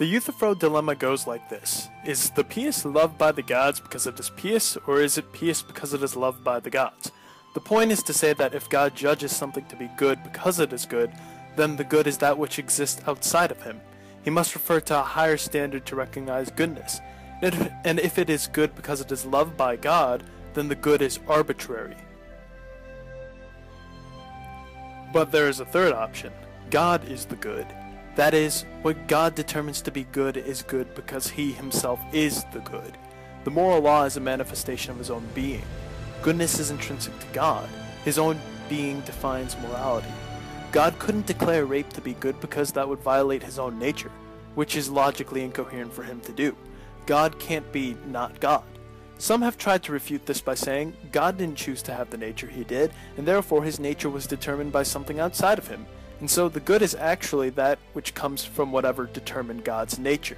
The Euthyphro Dilemma goes like this. Is the pious loved by the gods because it is pious, or is it pious because it is loved by the gods? The point is to say that if God judges something to be good because it is good, then the good is that which exists outside of him. He must refer to a higher standard to recognize goodness. And if it is good because it is loved by God, then the good is arbitrary. But there is a third option. God is the good. That is, what God determines to be good is good because he himself is the good. The moral law is a manifestation of his own being. Goodness is intrinsic to God. His own being defines morality. God couldn't declare rape to be good because that would violate his own nature, which is logically incoherent for him to do. God can't be not God. Some have tried to refute this by saying God didn't choose to have the nature he did, and therefore his nature was determined by something outside of him, and so the good is actually that which comes from whatever determined God's nature.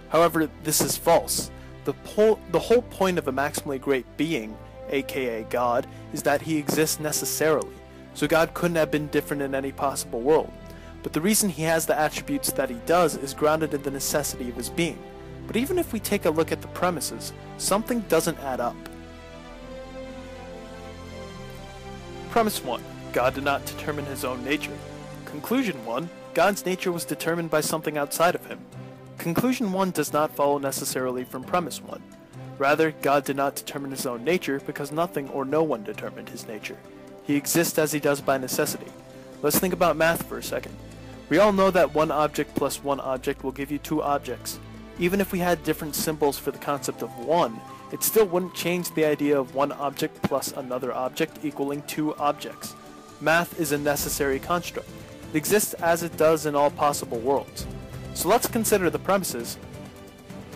However, this is false. The whole point of a maximally great being, aka God, is that he exists necessarily, so God couldn't have been different in any possible world. But the reason he has the attributes that he does is grounded in the necessity of his being. But even if we take a look at the premises, something doesn't add up. Premise 1. God did not determine his own nature. Conclusion 1. God's nature was determined by something outside of him. Conclusion 1 does not follow necessarily from premise 1. Rather, God did not determine his own nature because nothing or no one determined his nature. He exists as he does by necessity. Let's think about math for a second. We all know that one object plus one object will give you two objects. Even if we had different symbols for the concept of one, it still wouldn't change the idea of one object plus another object equaling two objects. Math is a necessary construct. It exists as it does in all possible worlds. So let's consider the premises.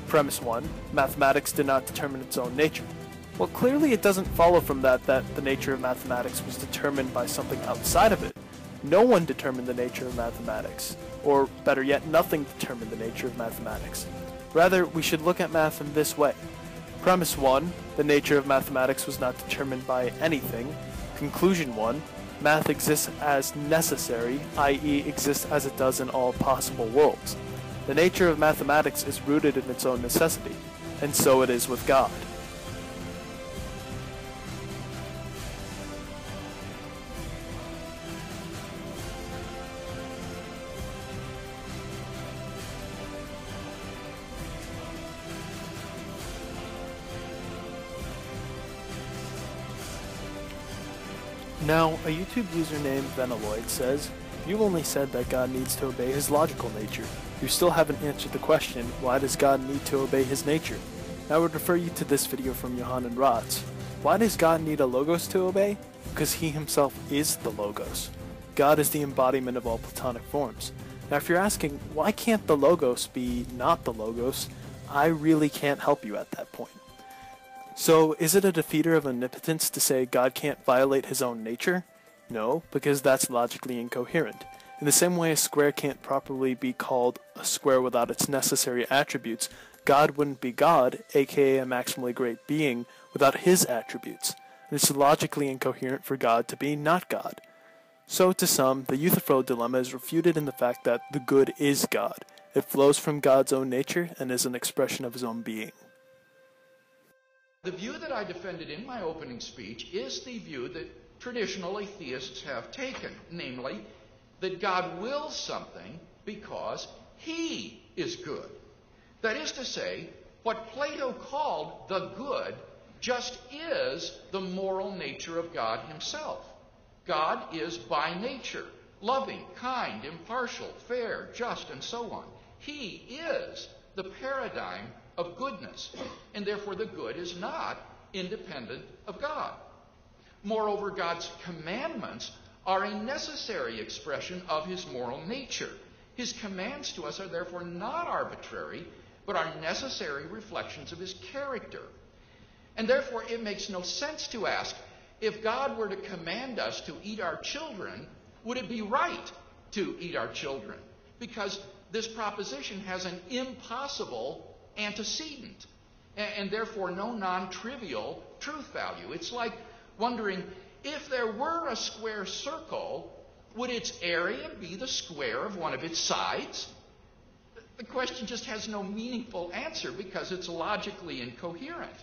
Premise 1. Mathematics did not determine its own nature. Well, clearly it doesn't follow from that the nature of mathematics was determined by something outside of it. No one determined the nature of mathematics. Or, better yet, nothing determined the nature of mathematics. Rather, we should look at math in this way. Premise 1. The nature of mathematics was not determined by anything. Conclusion 1. Math exists as necessary, i.e. exists as it does in all possible worlds. The nature of mathematics is rooted in its own necessity, and so it is with God. Now, a YouTube user named Venaloid says, "You only said that God needs to obey his logical nature. You still haven't answered the question, why does God need to obey his nature?" I would refer you to this video from Johann and Ratz. Why does God need a logos to obey? Because he himself is the logos. God is the embodiment of all Platonic forms. Now if you're asking, why can't the logos be not the logos, I really can't help you at that point. So, is it a defeater of omnipotence to say God can't violate his own nature? No, because that's logically incoherent. In the same way a square can't properly be called a square without its necessary attributes, God wouldn't be God, aka a maximally great being, without his attributes. And it's logically incoherent for God to be not God. So, to some, the Euthyphro Dilemma is refuted in the fact that the good is God. It flows from God's own nature and is an expression of his own being. The view that I defended in my opening speech is the view that traditional atheists have taken, namely, that God wills something because he is good. That is to say, what Plato called the good just is the moral nature of God himself. God is by nature loving, kind, impartial, fair, just, and so on. He is the paradigm of goodness, and therefore the good is not independent of God. Moreover, God's commandments are a necessary expression of his moral nature. His commands to us are therefore not arbitrary, but are necessary reflections of his character. And therefore it makes no sense to ask, if God were to command us to eat our children, would it be right to eat our children? Because this proposition has an impossible antecedent, and therefore no non-trivial truth value. It's like wondering, if there were a square circle, would its area be the square of one of its sides? The question just has no meaningful answer because it's logically incoherent.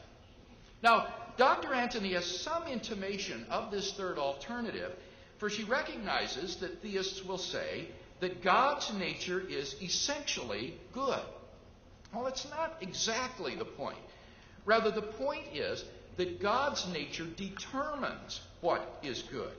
Now, Dr. Antony has some intimation of this third alternative, for she recognizes that theists will say that God's nature is essentially good. Well, it's not exactly the point. Rather, the point is that God's nature determines what is good.